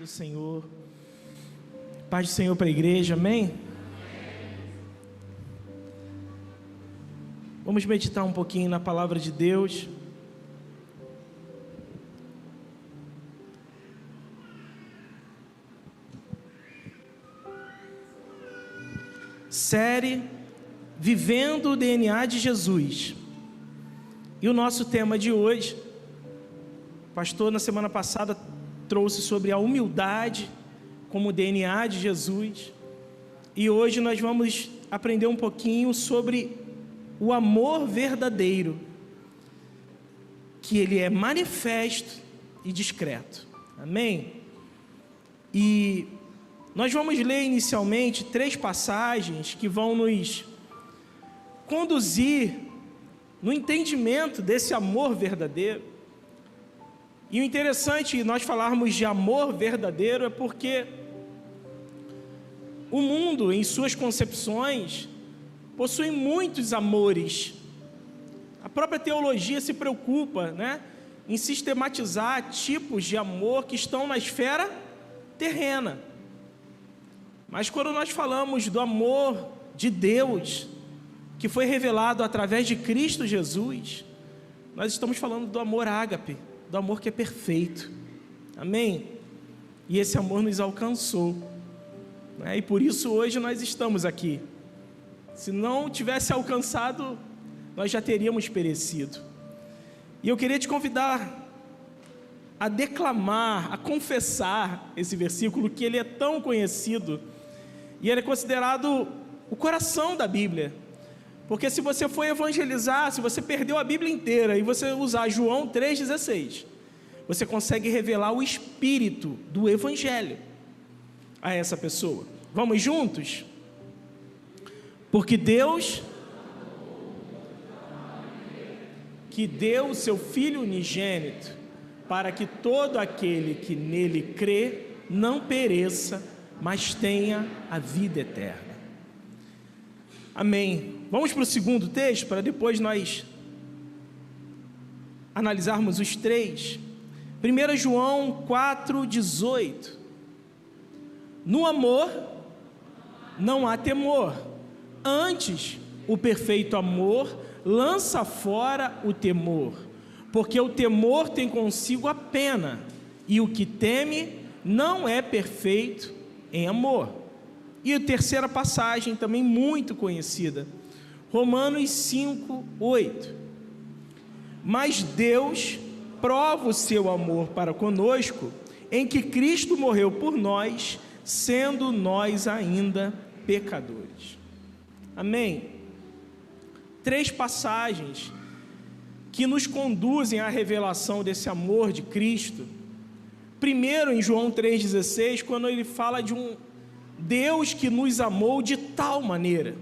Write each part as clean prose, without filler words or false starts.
do Senhor. Paz do Senhor para a igreja, amém? Vamos meditar um pouquinho na palavra de Deus. Série Vivendo o DNA de Jesus. E o nosso tema de hoje, o pastor na semana passada trouxe sobre a humildade como DNA de Jesus. E hoje nós vamos aprender um pouquinho sobre o amor verdadeiro, que ele é manifesto e discreto. Amém? E nós vamos ler inicialmente 3 passagens que vão nos conduzir no entendimento desse amor verdadeiro. E o interessante nós falarmos de amor verdadeiro é porque o mundo, em suas concepções, possui muitos amores. A própria teologia se preocupa, em sistematizar tipos de amor que estão na esfera terrena. Mas quando nós falamos do amor de Deus, que foi revelado através de Cristo Jesus, nós estamos falando do amor ágape, do amor que é perfeito. Amém? E esse amor nos alcançou, e por isso hoje nós estamos aqui. Se não tivesse alcançado, nós já teríamos perecido. E eu queria te convidar a declamar, a confessar esse versículo, que ele é tão conhecido, e ele é considerado o coração da Bíblia. Porque se você for evangelizar, se você perdeu a Bíblia inteira e você usar João 3,16, você consegue revelar o espírito do Evangelho a essa pessoa. Vamos juntos? Porque Deus, que deu o seu Filho unigênito, para que todo aquele que nele crê não pereça, mas tenha a vida eterna. Amém. Vamos para o segundo texto, para depois nós analisarmos os 3. 1 João 4,18. No amor não há temor, antes o perfeito amor lança fora o temor, porque o temor tem consigo a pena, e o que teme não é perfeito em amor. E a terceira passagem, também muito conhecida, Romanos 5:8. Mas Deus prova o seu amor para conosco, em que Cristo morreu por nós, sendo nós ainda pecadores. Amém? 3 passagens que nos conduzem à revelação desse amor de Cristo. Primeiro, em João 3,16, quando ele fala de um Deus que nos amou de tal maneira,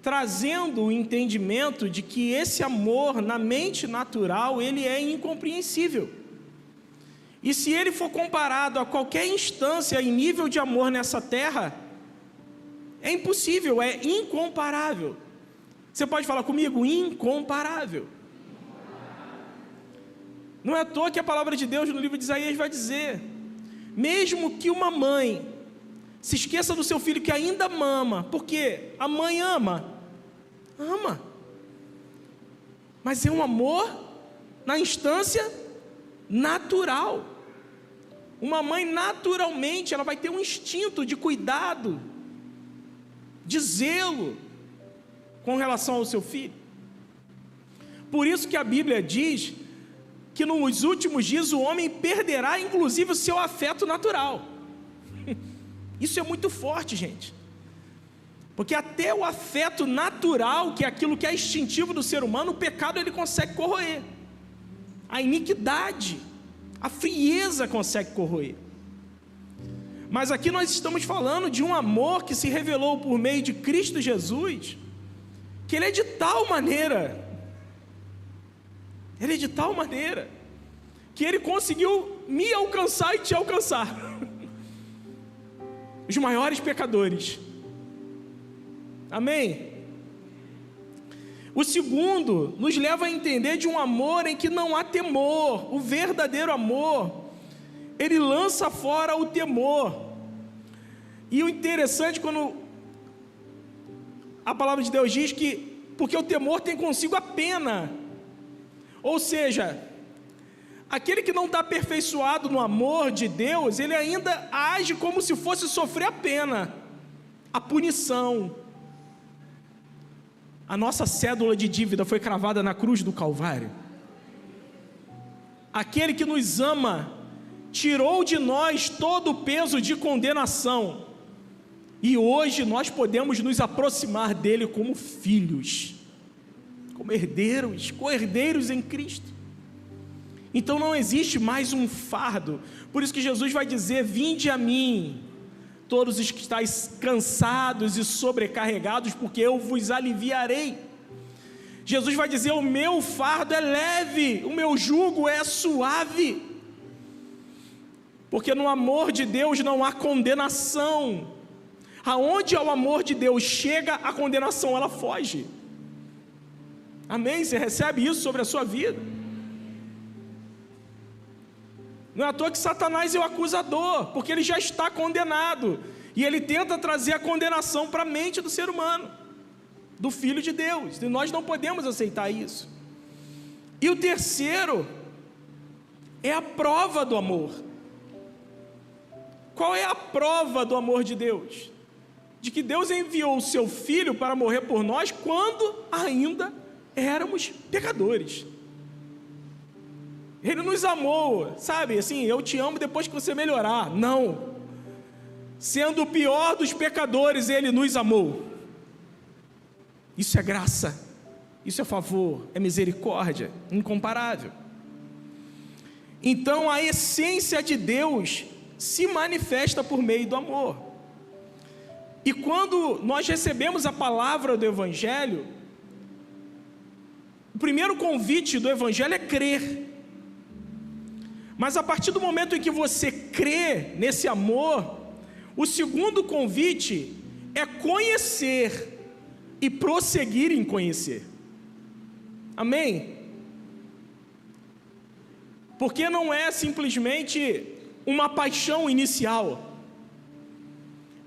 trazendo o entendimento de que esse amor, na mente natural, ele é incompreensível. E se ele for comparado a qualquer instância em nível de amor nessa terra, é impossível, é incomparável. Você pode falar comigo? Incomparável. Não é à toa que a palavra de Deus no livro de Isaías vai dizer: mesmo que uma mãe se esqueça do seu filho que ainda mama, porque a mãe ama, mas é um amor na instância natural. Uma mãe naturalmente ela vai ter um instinto de cuidado, de zelo com relação ao seu filho. Por isso que a Bíblia diz que nos últimos dias o homem perderá inclusive o seu afeto natural. Isso é muito forte, gente, porque até o afeto natural, que é aquilo que é instintivo do ser humano, o pecado ele consegue corroer, a iniquidade, a frieza consegue corroer. Mas aqui nós estamos falando de um amor que se revelou por meio de Cristo Jesus, que ele é de tal maneira, que ele conseguiu me alcançar e te alcançar, os maiores pecadores. Amém? O segundo nos leva a entender de um amor em que não há temor. O verdadeiro amor ele lança fora o temor. E o interessante, quando a palavra de Deus diz que, porque o temor tem consigo a pena, ou seja, aquele que não está aperfeiçoado no amor de Deus, ele ainda age como se fosse sofrer a pena, a punição. A nossa cédula de dívida foi cravada na cruz do Calvário. Aquele que nos ama tirou de nós todo o peso de condenação, e hoje nós podemos nos aproximar dele como filhos, como herdeiros, co-herdeiros em Cristo. Então não existe mais um fardo. Por isso que Jesus vai dizer: vinde a mim, todos os que estáis cansados e sobrecarregados, porque eu vos aliviarei. Jesus vai dizer: o meu fardo é leve, o meu jugo é suave. Porque no amor de Deus não há condenação. Aonde o amor de Deus chega, a condenação ela foge. Amém? Você recebe isso sobre a sua vida? Não é à toa que Satanás é o acusador, porque ele já está condenado, e ele tenta trazer a condenação para a mente do ser humano, do Filho de Deus, e nós não podemos aceitar isso. E o terceiro é a prova do amor. Qual é a prova do amor de Deus? De que Deus enviou o seu Filho para morrer por nós quando ainda éramos pecadores. Ele nos amou, sabe, assim, eu te amo depois que você melhorar. Não, sendo o pior dos pecadores, Ele nos amou. Isso é graça, isso é favor, é misericórdia, incomparável. Então a essência de Deus se manifesta por meio do amor. E quando nós recebemos a palavra do Evangelho, o primeiro convite do Evangelho é crer. Mas a partir do momento em que você crê nesse amor, o segundo convite é conhecer e prosseguir em conhecer. Amém? Porque não é simplesmente uma paixão inicial.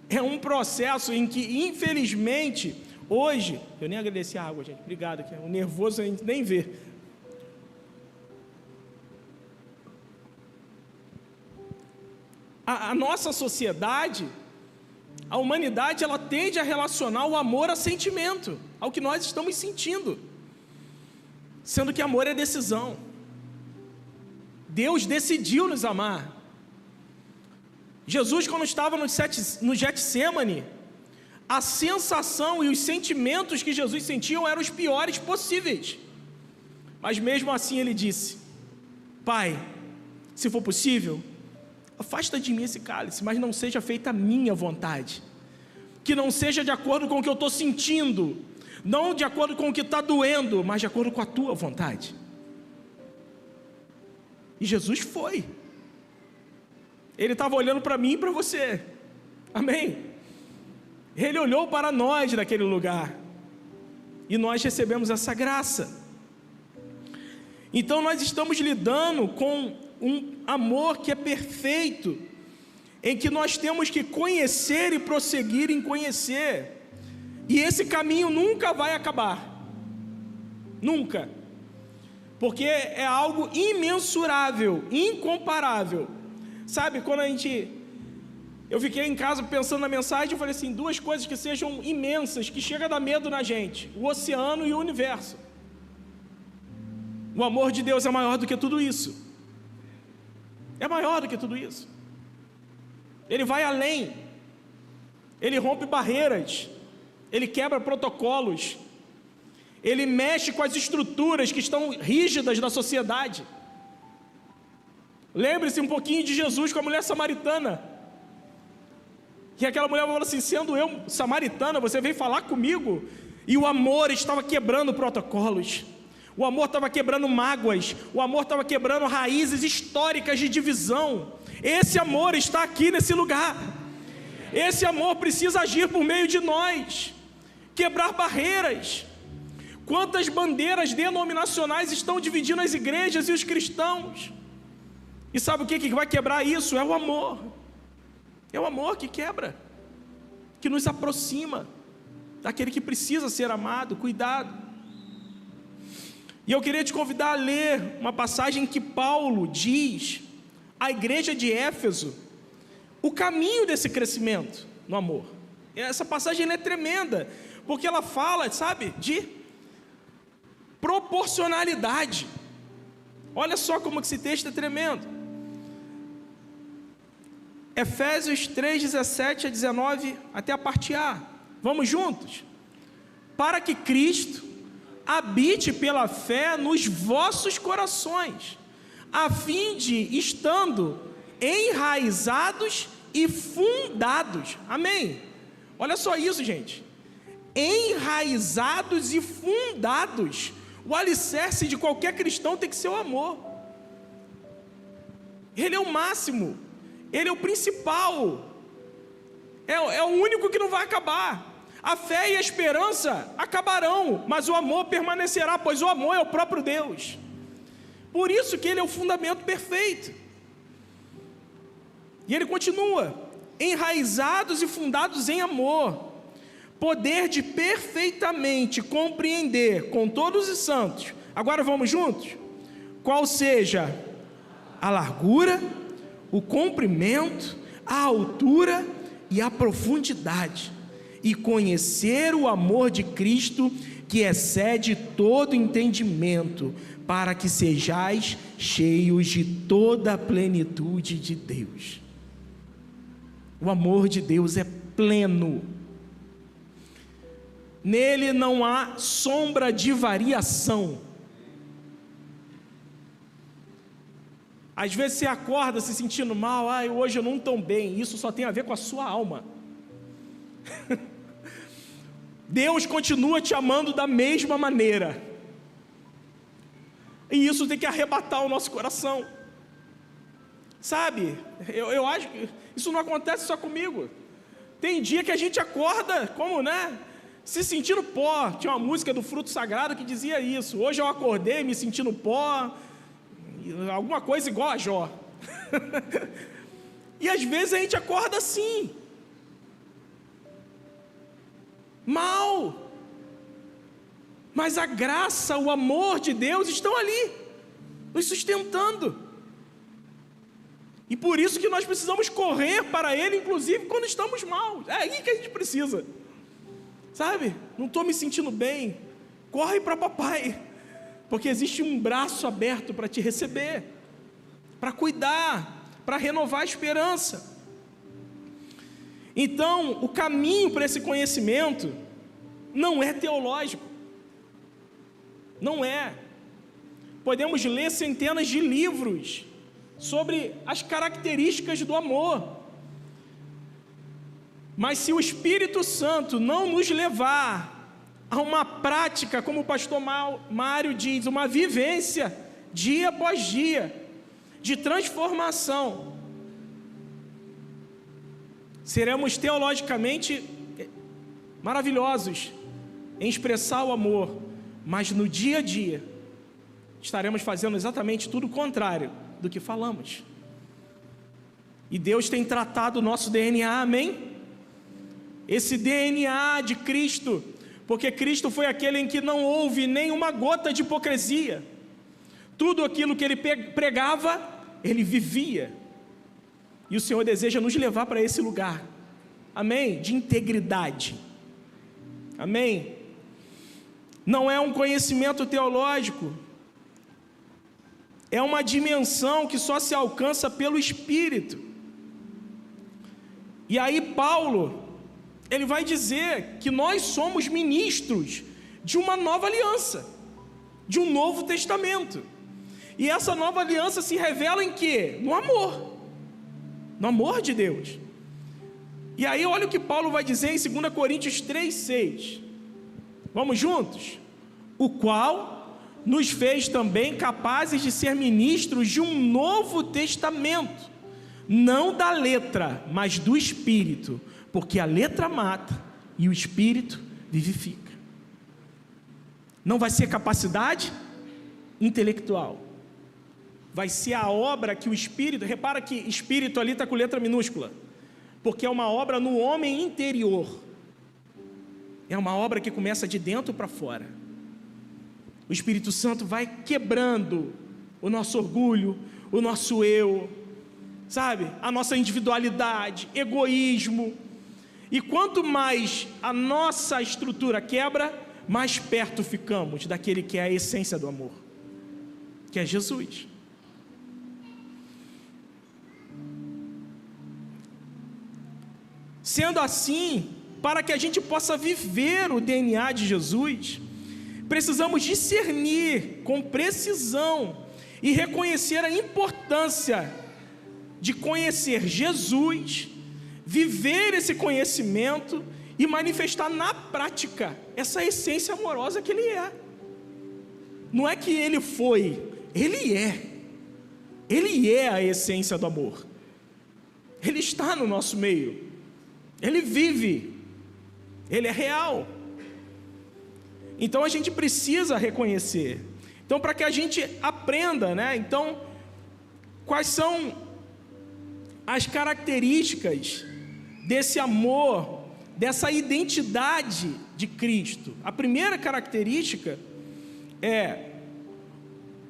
É um processo em que, infelizmente, hoje... Eu nem agradeci a água, gente. Obrigado. O nervoso a gente nem vê. A nossa sociedade, a humanidade, ela tende a relacionar o amor a sentimento, ao que nós estamos sentindo, sendo que amor é decisão. Deus decidiu nos amar. Jesus, quando estava no Getsêmani, a sensação e os sentimentos que Jesus sentia eram os piores possíveis, mas mesmo assim ele disse: Pai, se for possível, afasta de mim esse cálice, mas não seja feita a minha vontade, que não seja de acordo com o que eu estou sentindo, não de acordo com o que está doendo, mas de acordo com a tua vontade. E Jesus foi. Ele estava olhando para mim e para você. Amém? Ele olhou para nós naquele lugar, e nós recebemos essa graça. Então nós estamos lidando com um amor que é perfeito, em que nós temos que conhecer e prosseguir em conhecer, e esse caminho nunca vai acabar, nunca, porque é algo imensurável, incomparável. Sabe, quando eu fiquei em casa pensando na mensagem, eu falei assim: duas coisas que sejam imensas, que chega a dar medo na gente: o oceano e o universo. O amor de Deus é maior do que tudo isso. É maior do que tudo isso. Ele vai além. Ele rompe barreiras. Ele quebra protocolos. Ele mexe com as estruturas que estão rígidas da sociedade. Lembre-se um pouquinho de Jesus com a mulher samaritana. Que aquela mulher falou assim: sendo eu samaritana, você veio falar comigo? E o amor estava quebrando protocolos. O amor estava quebrando mágoas. O amor estava quebrando raízes históricas de divisão. Esse amor está aqui nesse lugar. Esse amor precisa agir por meio de nós, quebrar barreiras. Quantas bandeiras denominacionais estão dividindo as igrejas e os cristãos? E sabe o que vai quebrar isso? É o amor. É o amor que quebra, que nos aproxima daquele que precisa ser amado, cuidado. E eu queria te convidar a ler uma passagem que Paulo diz à igreja de Éfeso o caminho desse crescimento no amor. Essa passagem é tremenda, porque ela fala, sabe, de proporcionalidade. Olha só como que esse texto é tremendo. Efésios 3, 17 a 19, até a parte A. Vamos juntos? Para que Cristo habite pela fé nos vossos corações, a fim de, estando enraizados e fundados. Amém? Olha só isso, gente. Enraizados e fundados. O alicerce de qualquer cristão tem que ser o amor. Ele é o máximo. Ele é o principal. É o único que não vai acabar. A fé e a esperança acabarão, mas o amor permanecerá, pois o amor é o próprio Deus. Por isso que ele é o fundamento perfeito. E ele continua: enraizados e fundados em amor, poder de perfeitamente compreender com todos os santos. Agora vamos juntos? Qual seja a largura, o comprimento, a altura e a profundidade, e conhecer o amor de Cristo, que excede todo entendimento, para que sejais cheios de toda a plenitude de Deus. O amor de Deus é pleno. Nele não há sombra de variação. Às vezes você acorda se sentindo mal, hoje eu não estou bem. Isso só tem a ver com a sua alma. Deus continua te amando da mesma maneira. E isso tem que arrebatar o nosso coração. Sabe, eu acho que isso não acontece só comigo. Tem dia que a gente acorda como, se sentindo pó. Tinha uma música do Fruto Sagrado que dizia isso. Hoje eu acordei me sentindo pó, alguma coisa igual a Jó. E às vezes a gente acorda assim, mal, mas a graça, o amor de Deus estão ali, nos sustentando. E por isso que nós precisamos correr para Ele, inclusive quando estamos mal. É aí que a gente precisa, sabe? Não estou me sentindo bem, corre para papai, porque existe um braço aberto para te receber, para cuidar, para renovar a esperança. Então, o caminho para esse conhecimento não é teológico, não é. Podemos ler centenas de livros sobre as características do amor, mas se o Espírito Santo não nos levar a uma prática, como o pastor Mário diz, uma vivência dia após dia de transformação, seremos teologicamente maravilhosos em expressar o amor, mas no dia a dia estaremos fazendo exatamente tudo o contrário do que falamos. E Deus tem tratado o nosso DNA, amém? Esse DNA de Cristo, porque Cristo foi aquele em que não houve nenhuma gota de hipocrisia. Tudo aquilo que Ele pregava, Ele vivia. E o Senhor deseja nos levar para esse lugar, amém? De integridade, amém? Não é um conhecimento teológico, é uma dimensão que só se alcança pelo Espírito. E aí Paulo, ele vai dizer que nós somos ministros de uma nova aliança, de um novo testamento. E essa nova aliança se revela em quê? No amor. No amor de Deus. E aí olha o que Paulo vai dizer em 2 Coríntios 3:6. Vamos juntos? O qual nos fez também capazes de ser ministros de um novo testamento, não da letra, mas do Espírito, porque a letra mata e o Espírito vivifica. Não vai ser capacidade intelectual, vai ser a obra que o Espírito, repara que Espírito ali está com letra minúscula, porque é uma obra no homem interior, é uma obra que começa de dentro para fora. O Espírito Santo vai quebrando o nosso orgulho, o nosso eu, sabe, a nossa individualidade, egoísmo, e quanto mais a nossa estrutura quebra, mais perto ficamos daquele que é a essência do amor, que é Jesus. Sendo assim, para que a gente possa viver o DNA de Jesus, precisamos discernir com precisão e reconhecer a importância de conhecer Jesus, viver esse conhecimento e manifestar na prática essa essência amorosa que Ele é. Não é que Ele foi, Ele é. Ele é a essência do amor. Ele está no nosso meio. Ele vive, Ele é real. Então a gente precisa reconhecer. Então, para que a gente aprenda, né? Então, quais são as características desse amor, dessa identidade de Cristo? A primeira característica é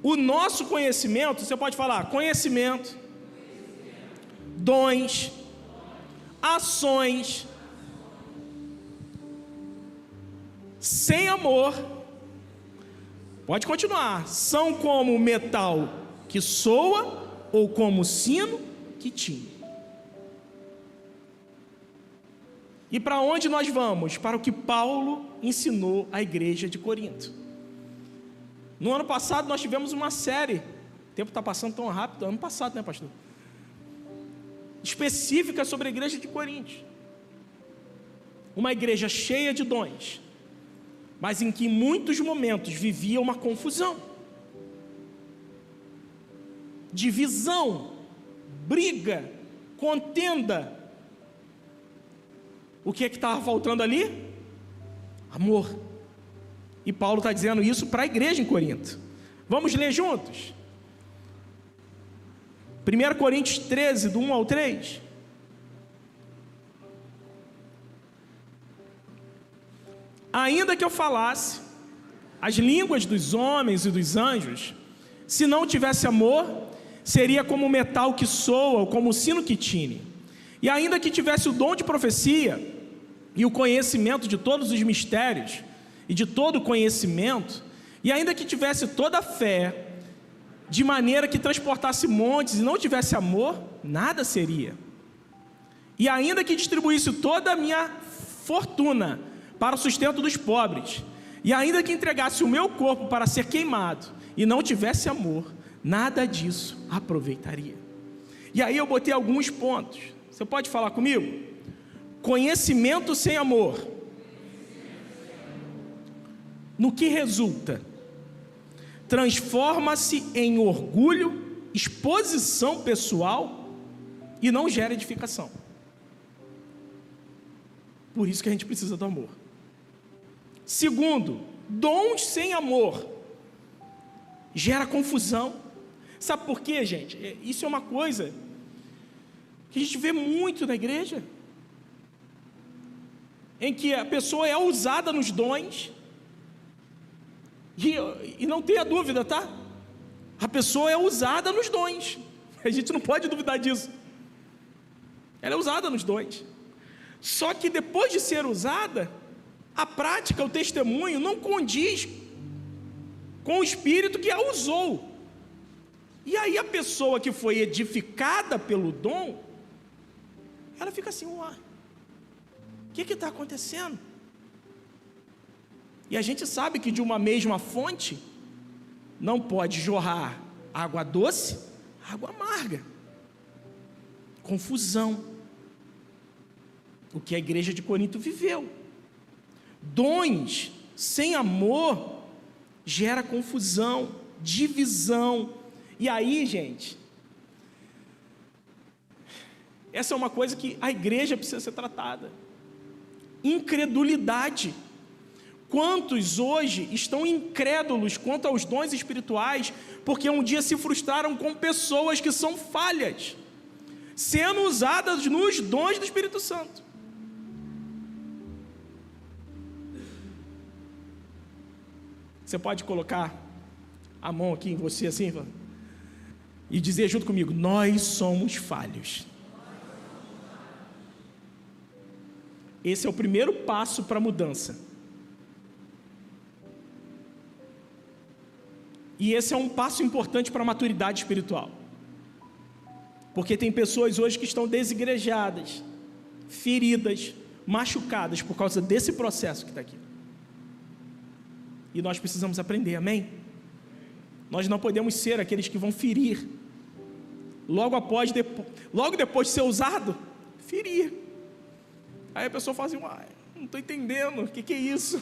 o nosso conhecimento. Você pode falar conhecimento, dons, ações, sem amor, pode continuar, são como metal que soa ou como sino que tine. E para onde nós vamos? Para o que Paulo ensinou à igreja de Corinto. No ano passado nós tivemos uma série, o tempo está passando tão rápido, ano passado, né, pastor? Específica sobre a igreja de Corinto. Uma igreja cheia de dons, mas em que em muitos momentos vivia uma confusão, divisão, briga, contenda. O que é que estava faltando ali? Amor. E Paulo está dizendo isso para a igreja em Corinto. Vamos ler juntos? 1 Coríntios 13, do 1 ao 3. Ainda que eu falasse as línguas dos homens e dos anjos, se não tivesse amor, seria como o metal que soa, ou como o sino que tine. E ainda que tivesse o dom de profecia e o conhecimento de todos os mistérios e de todo o conhecimento, e ainda que tivesse toda a fé, de maneira que transportasse montes e não tivesse amor, nada seria. E ainda que distribuísse toda a minha fortuna para o sustento dos pobres, e ainda que entregasse o meu corpo para ser queimado, e não tivesse amor, nada disso aproveitaria. E aí eu botei alguns pontos. Você pode falar comigo? Conhecimento sem amor. No que resulta? Transforma-se em orgulho, exposição pessoal e não gera edificação. Por isso que a gente precisa do amor. Segundo, dons sem amor gera confusão. Sabe por quê, gente? Isso é uma coisa que a gente vê muito na igreja, em que a pessoa é ousada nos dons, e não tenha dúvida, tá? A pessoa é ousada nos dons, a gente não pode duvidar disso. Ela é ousada nos dons, só que depois de ser usada, a prática, o testemunho não condiz com o espírito que a usou. E aí a pessoa que foi edificada pelo dom, ela fica assim, ué, o que está acontecendo? E a gente sabe que de uma mesma fonte não pode jorrar água doce, água amarga. Confusão. O que a igreja de Corinto viveu. Dons sem amor gera confusão, divisão. E aí, gente, essa é uma coisa que a igreja precisa ser tratada. Incredulidade. Quantos hoje estão incrédulos quanto aos dons espirituais, porque um dia se frustraram com pessoas que são falhas, sendo usadas nos dons do Espírito Santo. Você pode colocar a mão aqui em você assim e dizer junto comigo: nós somos falhos. Esse é o primeiro passo para a mudança. E esse é um passo importante para a maturidade espiritual. Porque tem pessoas hoje que estão desigrejadas, feridas, machucadas por causa desse processo que está aqui. E nós precisamos aprender, amém? Nós não podemos ser aqueles que vão ferir, logo depois de ser usado, ferir. Aí a pessoa fala assim: não estou entendendo, o que é isso?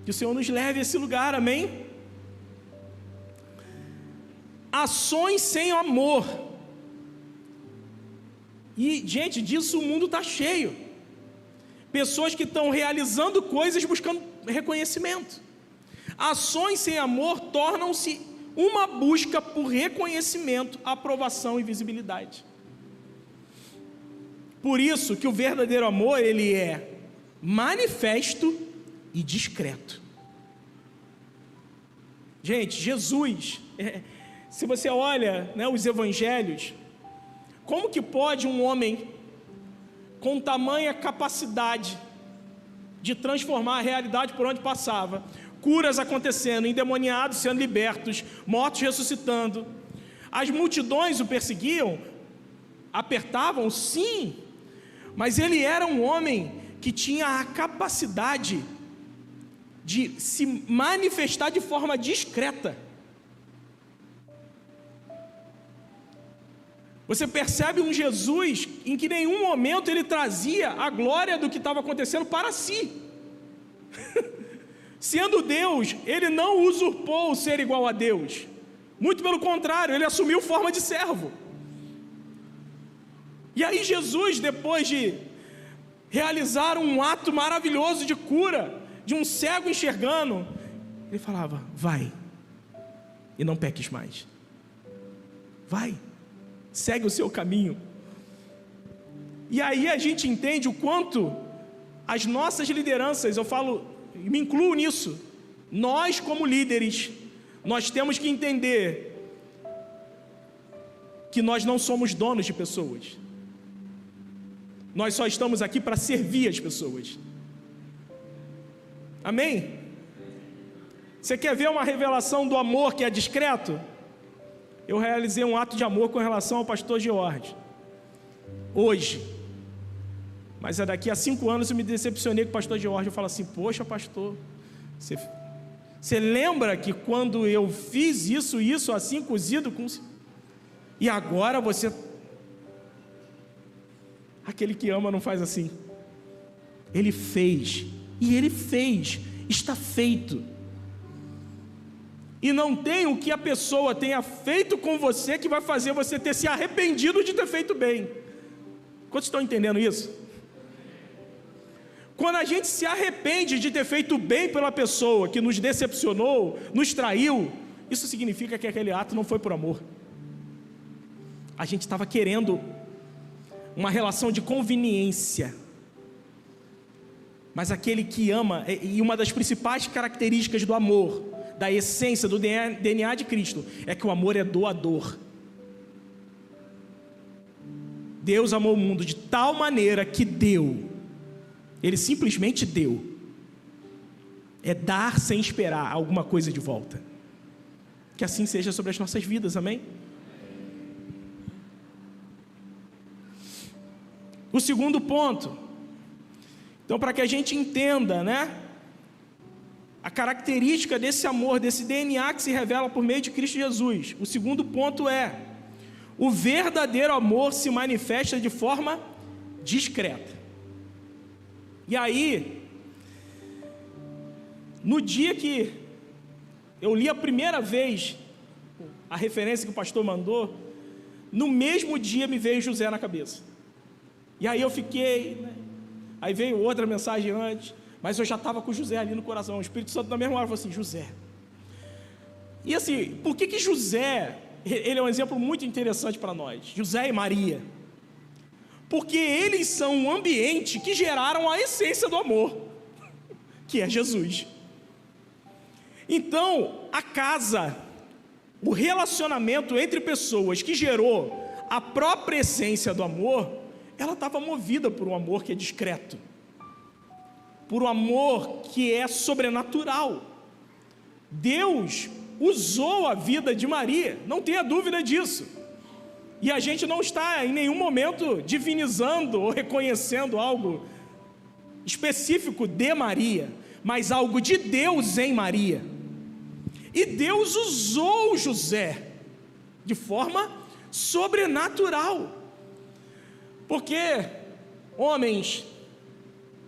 Que o Senhor nos leve a esse lugar, amém? Ações sem amor. E, gente, disso o mundo está cheio. Pessoas que estão realizando coisas buscando reconhecimento. Ações sem amor tornam-se uma busca por reconhecimento, aprovação e visibilidade. Por isso que o verdadeiro amor, ele é manifesto e discreto. Gente, Jesus, se você olha, né, os evangelhos, como que pode um homem com tamanha capacidade de transformar a realidade por onde passava, curas acontecendo, endemoniados sendo libertos, mortos ressuscitando, as multidões o perseguiam, apertavam, sim, mas ele era um homem que tinha a capacidade de se manifestar de forma discreta. Você percebe um Jesus em que em nenhum momento ele trazia a glória do que estava acontecendo para si. Sendo Deus, ele não usurpou o ser igual a Deus. Muito pelo contrário, ele assumiu forma de servo. E aí Jesus, depois de realizar um ato maravilhoso de cura, de um cego enxergando, ele falava: vai, e não peques mais. Vai, segue o seu caminho. E aí a gente entende o quanto as nossas lideranças, eu falo, me incluo nisso, nós como líderes, nós temos que entender que nós não somos donos de pessoas. Nós só estamos aqui para servir as pessoas. Amém? Você quer ver uma revelação do amor que é discreto? Eu realizei um ato de amor com relação ao pastor George, hoje. Mas daqui a 5 anos eu me decepcionei com o pastor George. Eu falo assim: poxa, pastor, você lembra que quando eu fiz isso assim, cozido com... E agora você... Aquele que ama não faz assim. Ele fez, e ele fez, está feito. E não tem o que a pessoa tenha feito com você que vai fazer você ter se arrependido de ter feito bem. Quantos estão entendendo isso? Quando a gente se arrepende de ter feito bem pela pessoa que nos decepcionou, nos traiu, isso significa que aquele ato não foi por amor. A gente estava querendo uma relação de conveniência. Mas aquele que ama, e uma das principais características do amor, da essência, do DNA de Cristo, é que o amor é doador. Deus amou o mundo de tal maneira que deu. Ele simplesmente deu. É dar sem esperar alguma coisa de volta. Que assim seja sobre as nossas vidas, amém? O segundo ponto, então, para que a gente entenda, né, a característica desse amor, desse DNA que se revela por meio de Cristo Jesus, o segundo ponto é: o verdadeiro amor se manifesta de forma discreta. E aí, no dia que eu li a primeira vez a referência que o pastor mandou, no mesmo dia me veio José na cabeça. E aí eu fiquei, né? Aí veio outra mensagem antes, mas eu já estava com José ali no coração. O Espírito Santo na mesma hora falou assim: José. E assim, por que José, ele é um exemplo muito interessante para nós, José e Maria? Porque eles são um ambiente que geraram a essência do amor, que é Jesus. Então, a casa, o relacionamento entre pessoas que gerou a própria essência do amor, ela estava movida por um amor que é discreto, por um amor que é sobrenatural. Deus usou a vida de Maria, não tenha dúvida disso. E a gente não está em nenhum momento divinizando ou reconhecendo algo específico de Maria, mas algo de Deus em Maria. E Deus usou José de forma sobrenatural. Porque, homens,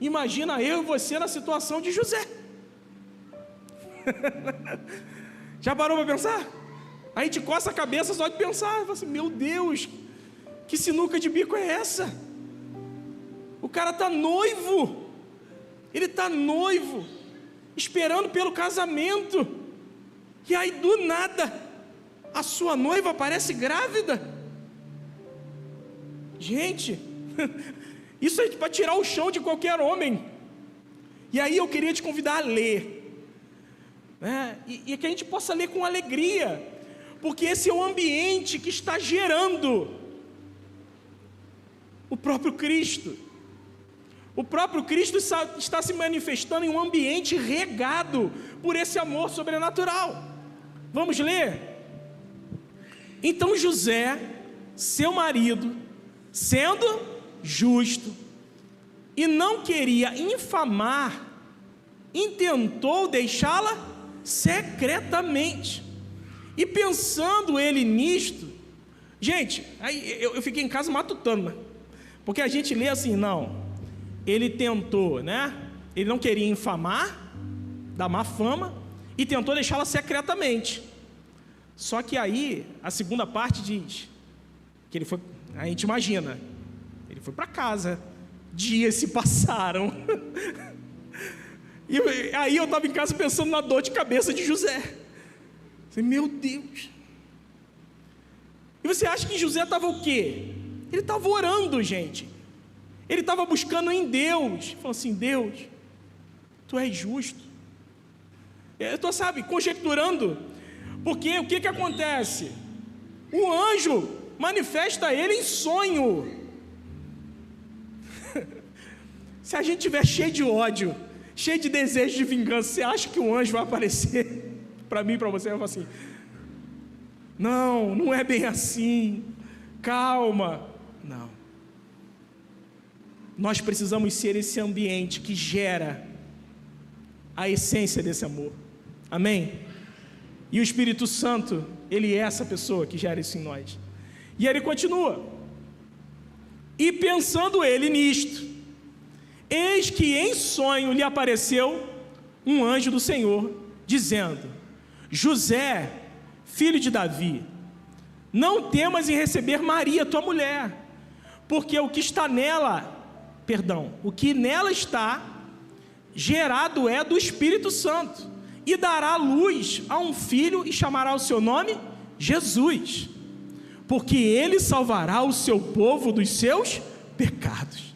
imagina eu e você na situação de José. Já parou para pensar? A gente coça a cabeça só de pensar, fala assim: meu Deus, que sinuca de bico é essa? O cara está noivo, ele está noivo, esperando pelo casamento, e aí do nada, a sua noiva aparece grávida. Gente, isso é para tirar o chão de qualquer homem. E aí eu queria te convidar a ler, né? E que a gente possa ler com alegria, porque esse é o ambiente que está gerando o próprio Cristo. O próprio Cristo está se manifestando em um ambiente regado por esse amor sobrenatural. Vamos ler? Então José, seu marido, sendo justo e não queria infamar, intentou deixá-la secretamente. E pensando ele nisto, gente, aí eu fiquei em casa matutando, porque a gente lê assim: não, ele tentou, né? Ele não queria infamar, dar má fama, e tentou deixá-la secretamente. Só que aí, a segunda parte diz que ele foi, a gente imagina, ele foi para casa, dias se passaram, e aí eu estava em casa pensando na dor de cabeça de José. Meu Deus. E você acha que José estava o quê? Ele estava orando, gente. Ele estava buscando em Deus. Falou assim: Deus, Tu és justo. Eu estou, conjecturando. Porque o que acontece? O anjo manifesta a ele em sonho. Se a gente estiver cheio de ódio, cheio de desejo de vingança, você acha que o anjo vai aparecer para mim, para você? Eu falo assim: não é bem assim, calma. Não, nós precisamos ser esse ambiente que gera a essência desse amor, amém? E o Espírito Santo, ele é essa pessoa que gera isso em nós. E ele continua: e pensando ele nisto, eis que em sonho lhe apareceu um anjo do Senhor, dizendo: José, filho de Davi, não temas em receber Maria, tua mulher, porque o que nela está, gerado é do Espírito Santo, e dará luz a um filho, e chamará o seu nome Jesus, porque ele salvará o seu povo dos seus pecados.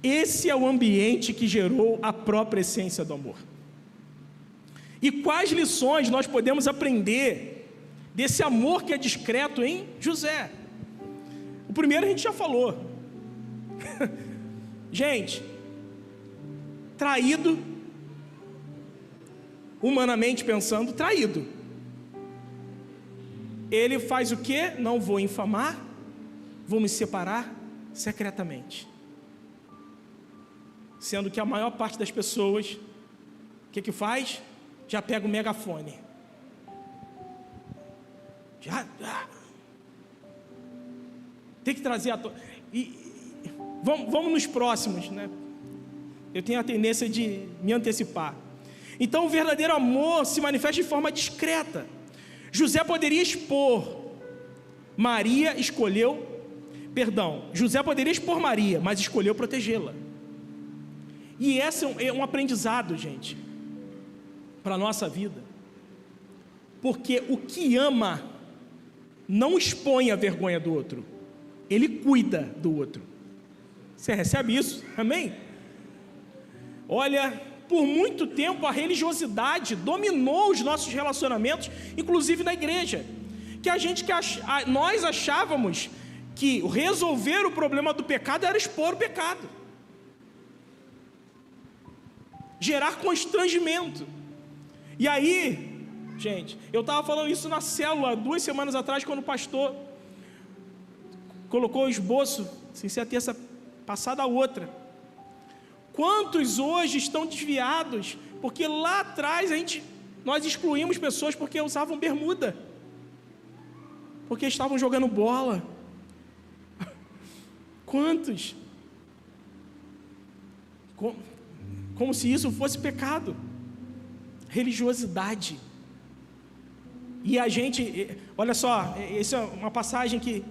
Esse é o ambiente que gerou a própria essência do amor. E quais lições nós podemos aprender desse amor que é discreto em José? O primeiro a gente já falou. Gente, traído, humanamente pensando, traído. Ele faz o quê? Não vou infamar, vou me separar secretamente. Sendo que a maior parte das pessoas, o que faz? Já pega o megafone. Tem que trazer vamos nos próximos, né? Eu tenho a tendência de me antecipar. Então o verdadeiro amor se manifesta de forma discreta. José poderia expor José poderia expor Maria, mas escolheu protegê-la. E esse é um aprendizado, gente, para a nossa vida. Porque o que ama não expõe a vergonha do outro, ele cuida do outro. Você recebe isso? Amém? Olha, por muito tempo a religiosidade dominou os nossos relacionamentos, inclusive na igreja. Nós achávamos que resolver o problema do pecado era expor o pecado, gerar constrangimento. E aí, gente, eu estava falando isso na célula 2 semanas atrás, quando o pastor colocou o esboço, sem ser a terça passada a outra. Quantos hoje estão desviados, porque lá atrás nós excluímos pessoas porque usavam bermuda, porque estavam jogando bola. Quantos? Como se isso fosse pecado. Religiosidade. E a gente, olha só, essa é uma passagem que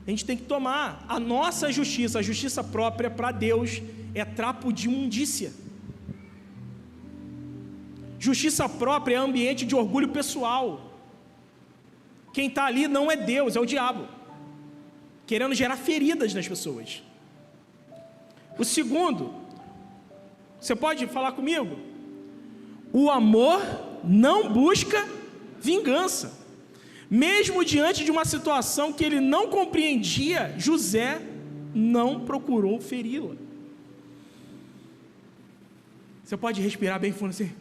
a gente tem que tomar. A nossa justiça, a justiça própria para Deus, é trapo de imundícia. Justiça própria é ambiente de orgulho pessoal. Quem está ali não é Deus, é o diabo, querendo gerar feridas nas pessoas. O segundo, você pode falar comigo? O amor não busca vingança. Mesmo diante de uma situação que ele não compreendia, José não procurou feri-la. Você pode respirar bem fundo assim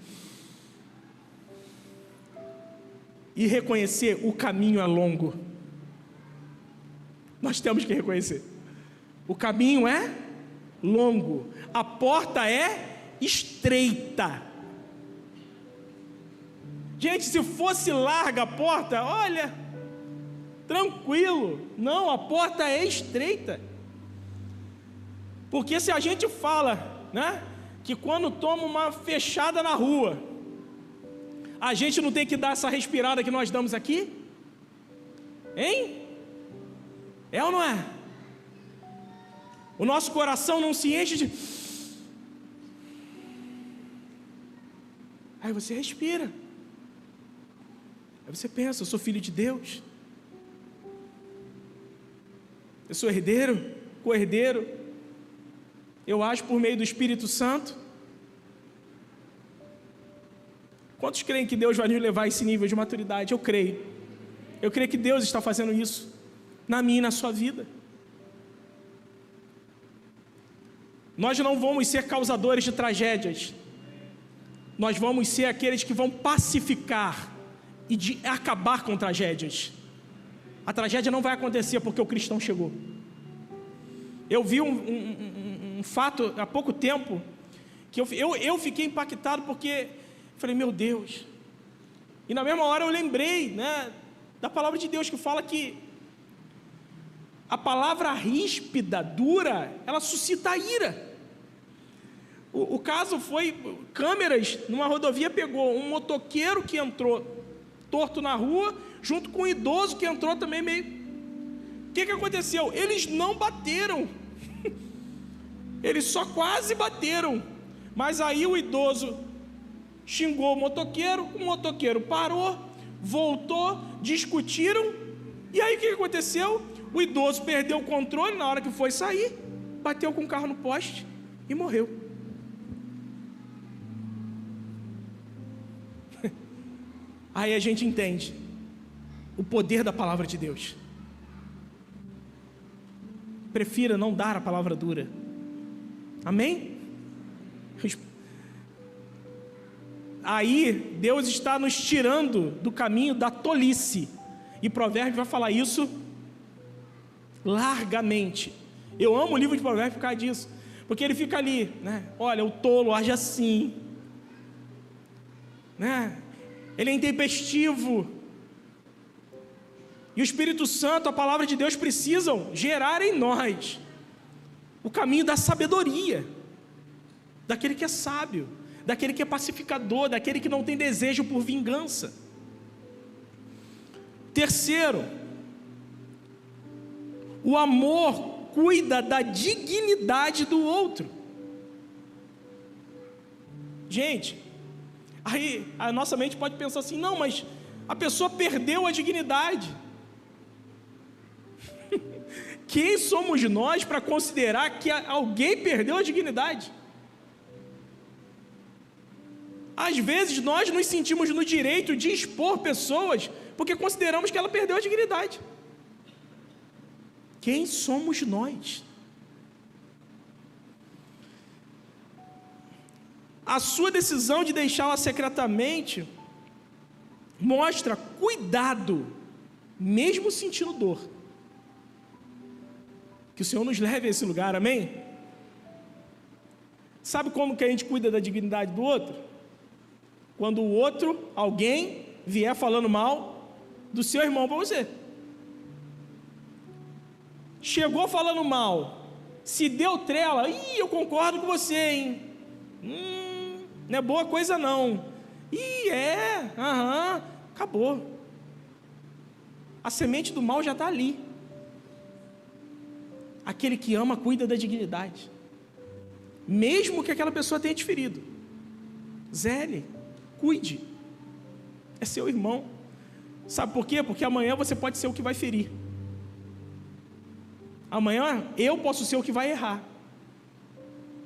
e reconhecer: o caminho é longo. Nós temos que reconhecer: o caminho é longo, a porta é estreita. Gente, se fosse larga a porta, olha, tranquilo. Não, a porta é estreita. Porque se a gente fala, né, que quando toma uma fechada na rua, a gente não tem que dar essa respirada que nós damos aqui? Hein? É ou não é? O nosso coração não se enche de... Aí você respira. Aí você pensa: eu sou filho de Deus, eu sou herdeiro, co-herdeiro, eu ajo por meio do Espírito Santo. Quantos creem que Deus vai nos levar a esse nível de maturidade? Eu creio que Deus está fazendo isso na minha e na sua vida. Nós não vamos ser causadores de tragédias, nós vamos ser aqueles que vão pacificar e de acabar com tragédias. A tragédia não vai acontecer porque o cristão chegou. Eu vi um fato há pouco tempo que eu fiquei impactado, porque falei: meu Deus. E na mesma hora eu lembrei, né, da palavra de Deus, que fala que a palavra ríspida, dura, ela suscita ira. O caso foi: câmeras numa rodovia pegou um motoqueiro que entrou torto na rua, junto com um idoso que entrou também meio... O que aconteceu? Eles não bateram, eles só quase bateram, mas aí o idoso xingou o motoqueiro parou, voltou, discutiram, e aí o que aconteceu? O idoso perdeu o controle, na hora que foi sair, bateu com o carro no poste e morreu. Aí a gente entende o poder da palavra de Deus. Prefira não dar a palavra dura. Amém? Aí Deus está nos tirando do caminho da tolice, e Provérbios vai falar isso largamente. Eu amo o livro de Provérbios por causa disso, porque ele fica ali, né? Olha, o tolo age assim, né? Ele é intempestivo. E o Espírito Santo, a palavra de Deus, precisam gerar em nós o caminho da sabedoria, daquele que é sábio, daquele que é pacificador, daquele que não tem desejo por vingança. Terceiro, o amor cuida da dignidade do outro. Gente, aí a nossa mente pode pensar assim: não, mas a pessoa perdeu a dignidade. Quem somos nós para considerar que alguém perdeu a dignidade? Às vezes nós nos sentimos no direito de expor pessoas porque consideramos que ela perdeu a dignidade. Quem somos nós? A sua decisão de deixá-la secretamente mostra cuidado, mesmo sentindo dor. Que o Senhor nos leve a esse lugar, amém? Sabe como que a gente cuida da dignidade do outro? Quando o outro, alguém, vier falando mal do seu irmão para você. Chegou falando mal, se deu trela, eu concordo com você, hein? Não é boa coisa não. Acabou. A semente do mal já está ali. Aquele que ama cuida da dignidade, mesmo que aquela pessoa tenha te ferido. Zele, cuide, é seu irmão. Sabe por quê? Porque amanhã você pode ser o que vai ferir. Amanhã eu posso ser o que vai errar.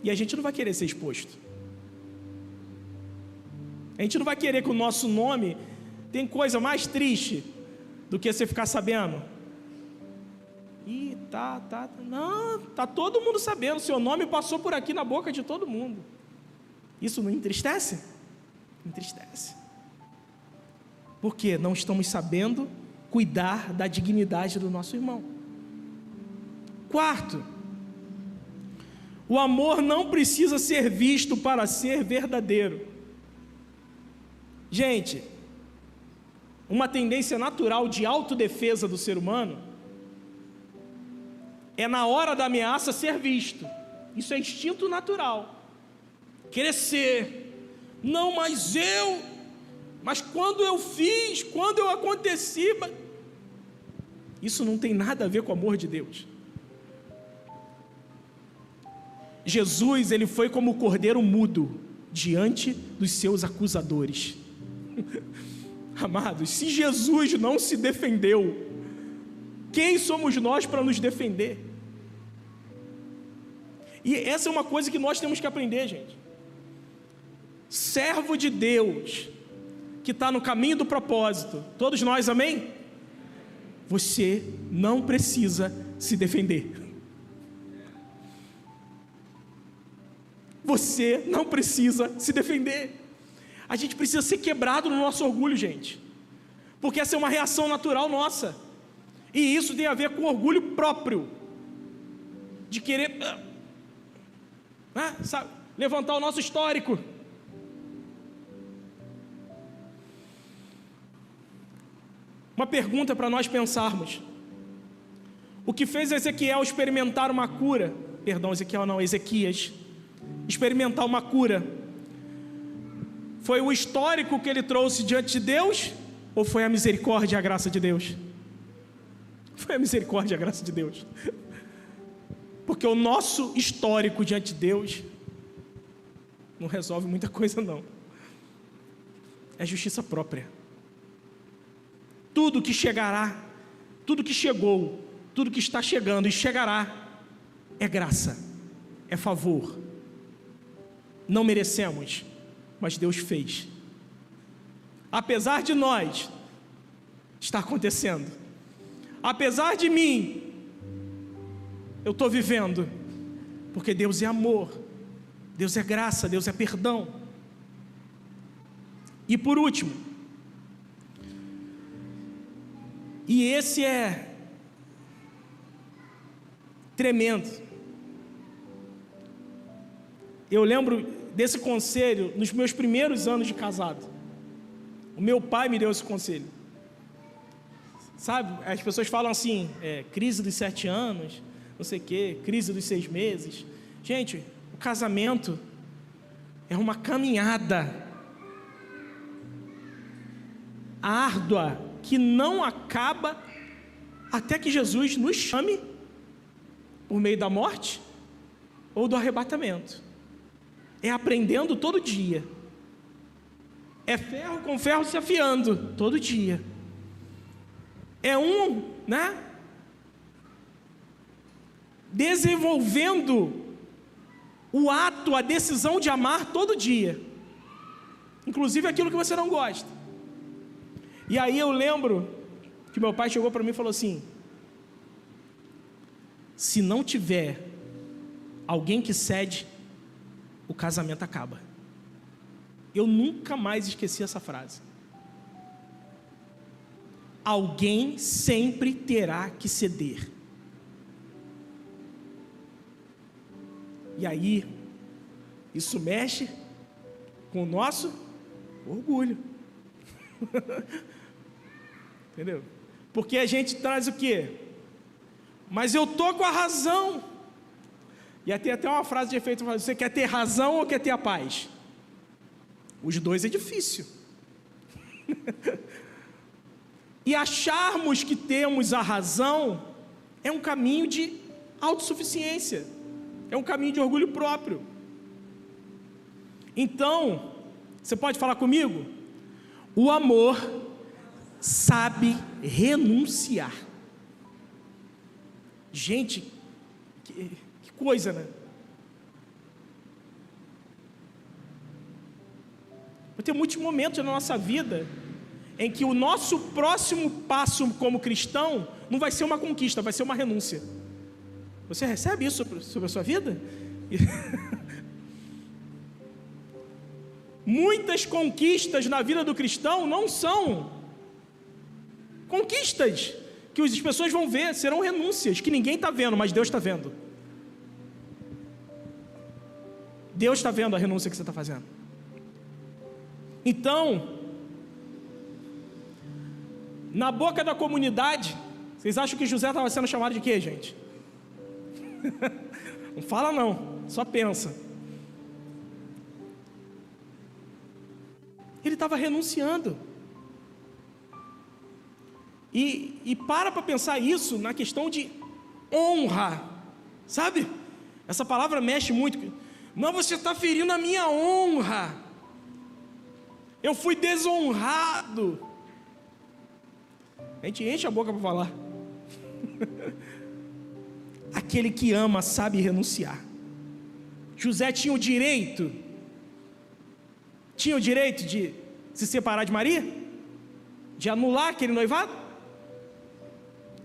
E a gente não vai querer ser exposto. A gente não vai querer que o nosso nome... Tem coisa mais triste do que você ficar sabendo. Não, tá todo mundo sabendo. Seu nome passou por aqui na boca de todo mundo. Isso não entristece? Entristece. Porque não estamos sabendo cuidar da dignidade do nosso irmão. Quarto, o amor não precisa ser visto para ser verdadeiro. Gente, uma tendência natural de autodefesa do ser humano é na hora da ameaça ser visto. Isso é instinto natural. Crescer. Não, mas quando eu fiz, quando eu aconteci. Isso não tem nada a ver com o amor de Deus. Jesus, ele foi como o cordeiro mudo diante dos seus acusadores. Amados, se Jesus não se defendeu, quem somos nós para nos defender? E essa é uma coisa que nós temos que aprender, gente. Servo de Deus, que está no caminho do propósito, todos nós, amém? Você não precisa se defender. Você não precisa se defender. A gente precisa ser quebrado no nosso orgulho, gente, porque essa é uma reação natural nossa. E isso tem a ver com orgulho próprio, de querer sabe, levantar o nosso histórico. Uma pergunta para nós pensarmos: o que fez Ezequiel experimentar uma cura? Ezequias experimentar uma cura, foi o histórico que ele trouxe diante de Deus, ou foi a misericórdia e a graça de Deus? Foi a misericórdia e a graça de Deus. Porque o nosso histórico diante de Deus não resolve muita coisa não. É justiça própria. Tudo que chegará, tudo que chegou, tudo que está chegando e chegará é graça, é favor. Não merecemos, mas Deus fez. Apesar de nós, está acontecendo. Apesar de mim, eu estou vivendo, porque Deus é amor, Deus é graça, Deus é perdão. E por último, e esse é tremendo, eu lembro desse conselho nos meus primeiros anos de casado. O meu pai me deu esse conselho. Sabe, as pessoas falam assim, crise dos 7 anos, não sei o quê, crise dos 6 meses. Gente, o casamento é uma caminhada árdua, que não acaba até que Jesus nos chame por meio da morte ou do arrebatamento. É aprendendo todo dia, É ferro com ferro se afiando, todo dia. É né? Desenvolvendo o ato, a decisão de amar todo dia. Inclusive aquilo que você não gosta. E aí eu lembro que meu pai chegou para mim e falou assim: se não tiver alguém que cede, o casamento acaba. Eu nunca mais esqueci essa frase. Alguém sempre terá que ceder. E aí, isso mexe com o nosso orgulho. Entendeu? Porque a gente traz o quê? Mas eu tô com a razão. E tem até uma frase de efeito: você quer ter razão ou quer ter a paz? Os dois é difícil. E acharmos que temos a razão é um caminho de autossuficiência, é um caminho de orgulho próprio. Então, você pode falar comigo? O amor sabe renunciar. Gente, que coisa, né? Tem muitos momentos na nossa vida em que o nosso próximo passo como cristão não vai ser uma conquista, vai ser uma renúncia. Você recebe isso sobre a sua vida? Muitas conquistas na vida do cristão não são conquistas que as pessoas vão ver, serão renúncias que ninguém está vendo, mas Deus está vendo. Deus está vendo a renúncia que você está fazendo. Então, na boca da comunidade, vocês acham que José estava sendo chamado de quê, gente? Não fala não, só pensa. Ele estava renunciando. E para pensar isso na questão de honra, sabe? Essa palavra mexe muito. Não, você está ferindo a minha honra. Eu fui desonrado. A gente enche a boca para falar. Aquele que ama sabe renunciar. José tinha o direito de se separar de Maria? De anular aquele noivado?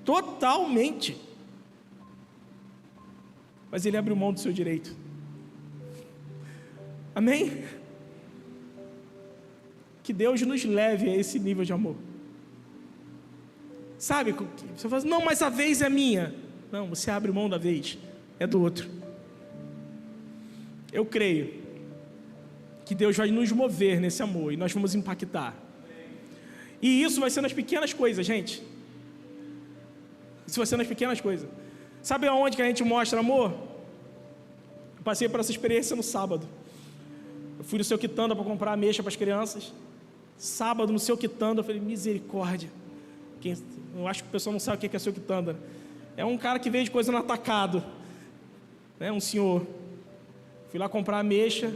Totalmente. Mas ele abriu mão do seu direito. Amém? Que Deus nos leve a esse nível de amor. Sabe, você fala assim, não, mas a vez é minha. Não, você abre mão da vez, é do outro. Eu creio que Deus vai nos mover nesse amor e nós vamos impactar. E isso vai ser nas pequenas coisas, gente. Isso vai ser nas pequenas coisas. Sabe aonde que a gente mostra amor? Eu passei por essa experiência no sábado. Eu fui no Seu Quitanda para comprar ameixa para as crianças. Sábado no Seu Quitanda, eu falei, misericórdia. Eu acho que o pessoal não sabe o que é Seu Quitanda. É um cara que vende coisa no atacado, né? Um senhor. Fui lá comprar ameixa,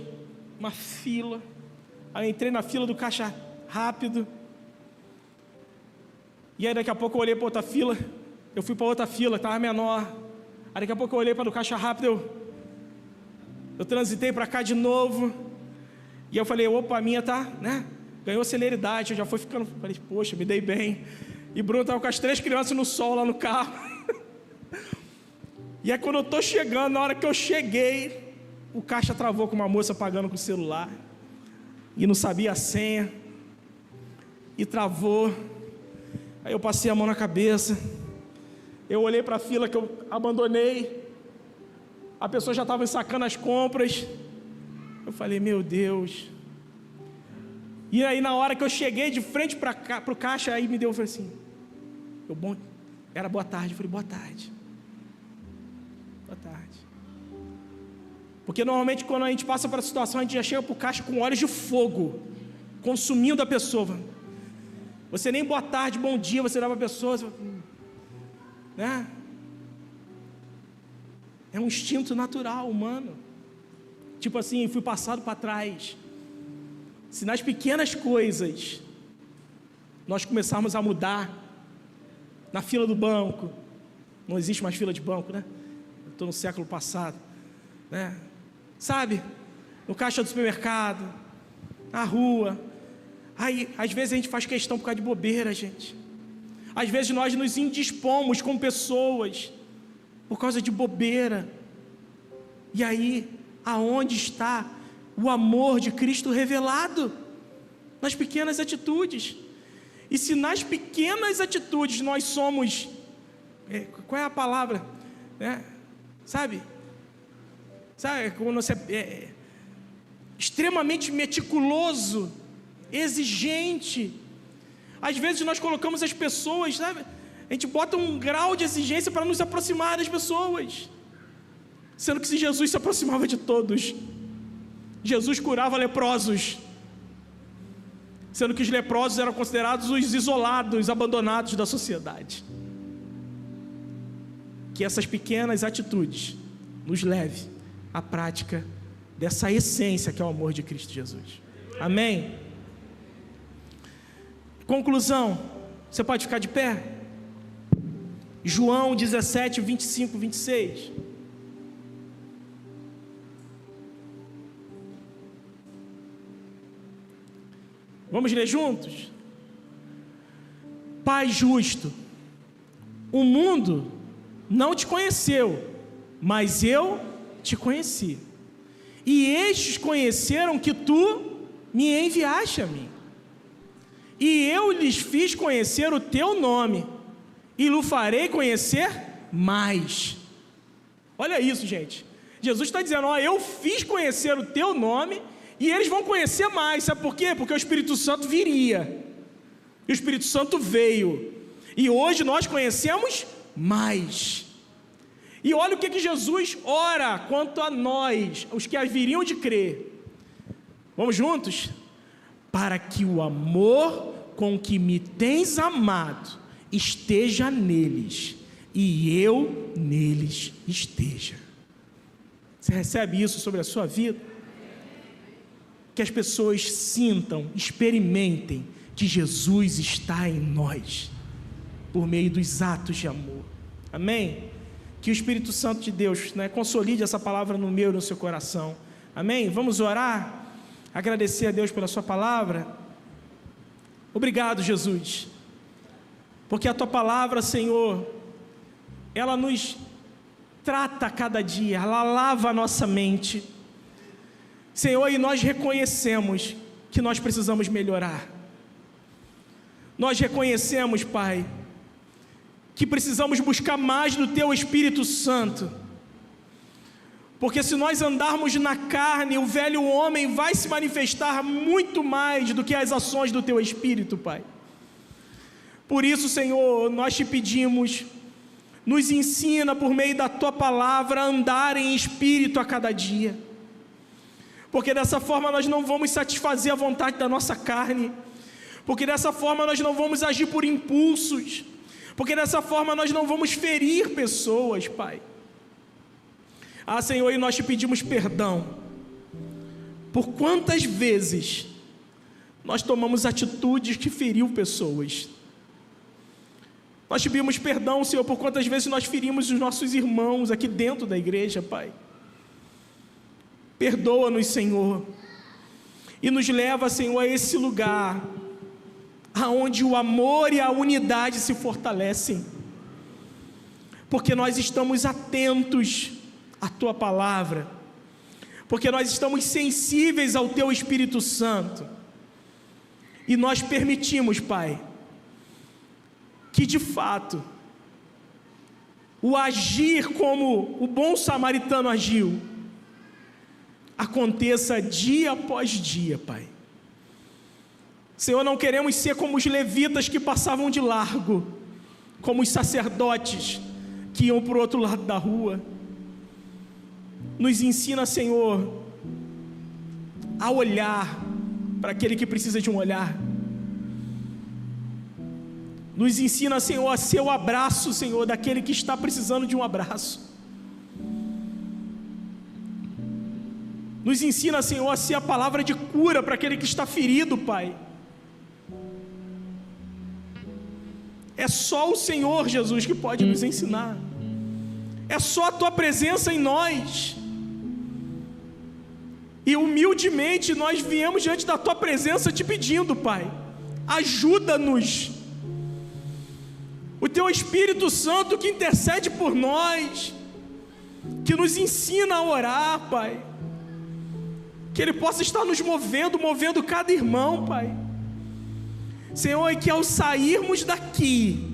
uma fila. Aí entrei na fila do caixa rápido. E aí daqui a pouco eu olhei para outra fila. Eu fui para outra fila, estava menor. Aí daqui a pouco eu olhei para o caixa rápido. Eu transitei para cá de novo. E eu falei, opa, a minha tá, né? Ganhou celeridade, eu já fui ficando. Falei, poxa, me dei bem. E Bruno estava com as 3 crianças no sol lá no carro. E aí quando eu estou chegando, na hora que eu cheguei, o caixa travou com uma moça pagando com o celular. E não sabia a senha. E travou. Aí eu passei a mão na cabeça. Eu olhei para a fila que eu abandonei. A pessoa já estava sacando as compras. Eu falei, meu Deus. E aí na hora que eu cheguei de frente para o caixa, aí me deu, eu falei assim, era boa tarde. Eu falei, boa tarde. Boa tarde. Porque normalmente quando a gente passa para a situação, a gente já chega para o caixa com olhos de fogo, consumindo a pessoa. Você nem boa tarde, bom dia, você dá para a pessoa, né? É um instinto natural, humano. Tipo assim, fui passado para trás. se nas pequenas coisas nós começarmos a mudar, na fila do banco, não existe mais fila de banco, né? Eu estou no século passado, né? Sabe? No caixa do supermercado, na rua. Aí, às vezes a gente faz questão por causa de bobeira, gente. Às vezes nós nos indispomos com pessoas por causa de bobeira. E aí, aonde está o amor de Cristo revelado? Nas pequenas atitudes. E se nas pequenas atitudes nós somos, qual é a palavra? Sabe quando você é extremamente meticuloso, exigente. Às vezes nós colocamos as pessoas, sabe? A gente bota um grau de exigência para nos aproximar das pessoas, sendo que se Jesus se aproximava de todos, Jesus curava leprosos, sendo que os leprosos eram considerados os isolados, abandonados da sociedade. Que essas pequenas atitudes nos leve à prática dessa essência que é o amor de Cristo Jesus. Amém? Conclusão, você pode ficar de pé? João 17, 25, 26. Vamos ler juntos? Pai justo, o mundo não te conheceu, mas eu te conheci. E estes conheceram que tu me enviaste a mim. E eu lhes fiz conhecer o teu nome, e lhe farei conhecer mais. Olha isso, gente. Jesus está dizendo, eu fiz conhecer o teu nome, e eles vão conhecer mais. Sabe por quê? Porque o Espírito Santo viria. E o Espírito Santo veio. E hoje nós conhecemos mais. E olha o que Jesus ora quanto a nós, os que haveriam de crer. Vamos juntos? Para que o amor com que me tens amado esteja neles, e eu neles esteja. Você recebe isso sobre a sua vida? Que as pessoas sintam, experimentem que Jesus está em nós, por meio dos atos de amor. Amém? Que o Espírito Santo de Deus, consolide essa palavra no meu e no seu coração. Amém? Vamos orar, agradecer a Deus pela sua palavra. Obrigado, Jesus, porque a tua palavra, Senhor, ela nos trata a cada dia, ela lava a nossa mente, Senhor, e nós reconhecemos que nós precisamos melhorar. Nós reconhecemos, Pai, que precisamos buscar mais do Teu Espírito Santo, porque se nós andarmos na carne, o velho homem vai se manifestar muito mais do que as ações do Teu Espírito, Pai. Por isso, Senhor, nós te pedimos, nos ensina por meio da Tua palavra a andar em Espírito a cada dia, porque dessa forma nós não vamos satisfazer a vontade da nossa carne, porque dessa forma nós não vamos agir por impulsos, porque dessa forma nós não vamos ferir pessoas, Pai. Senhor, e nós te pedimos perdão por quantas vezes nós tomamos atitudes que feriu pessoas. Nós te pedimos perdão, Senhor, por quantas vezes nós ferimos os nossos irmãos aqui dentro da igreja, Pai. Perdoa-nos, Senhor, e nos leva, Senhor, a esse lugar aonde o amor e a unidade se fortalecem, porque nós estamos atentos à Tua palavra, porque nós estamos sensíveis ao Teu Espírito Santo, e nós permitimos, Pai, que de fato o agir como o bom samaritano agiu aconteça dia após dia, Pai. Senhor, não queremos ser como os levitas que passavam de largo, como os sacerdotes que iam para o outro lado da rua. Nos ensina, Senhor, a olhar para aquele que precisa de um olhar. Nos ensina, Senhor, a ser o abraço, Senhor, daquele que está precisando de um abraço. Nos ensina, Senhor, a ser a palavra de cura para aquele que está ferido, Pai. É só o Senhor, Jesus, que pode nos ensinar. É só a Tua presença em nós. E humildemente nós viemos diante da Tua presença te pedindo, Pai, ajuda-nos. O Teu Espírito Santo que intercede por nós, que nos ensina a orar, Pai, que Ele possa estar nos movendo cada irmão, Pai. Senhor, e que ao sairmos daqui,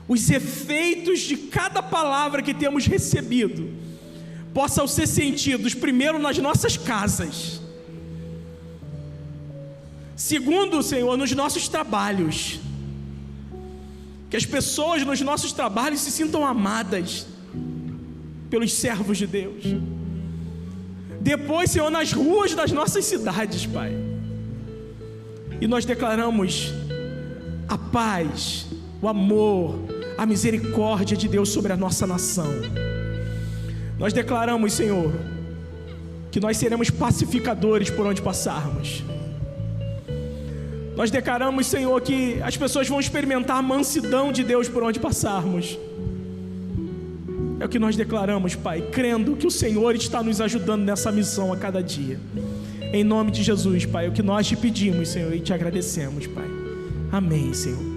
os efeitos de cada palavra que temos recebido possam ser sentidos, primeiro, nas nossas casas, segundo, Senhor, nos nossos trabalhos, que as pessoas nos nossos trabalhos se sintam amadas pelos servos de Deus. Depois, Senhor, nas ruas das nossas cidades, Pai, e nós declaramos a paz, o amor, a misericórdia de Deus sobre a nossa nação. Nós declaramos, Senhor, que nós seremos pacificadores por onde passarmos. Nós declaramos, Senhor, que as pessoas vão experimentar a mansidão de Deus por onde passarmos. É o que nós declaramos, Pai, crendo que o Senhor está nos ajudando nessa missão a cada dia. Em nome de Jesus, Pai, é o que nós te pedimos, Senhor, e te agradecemos, Pai. Amém, Senhor.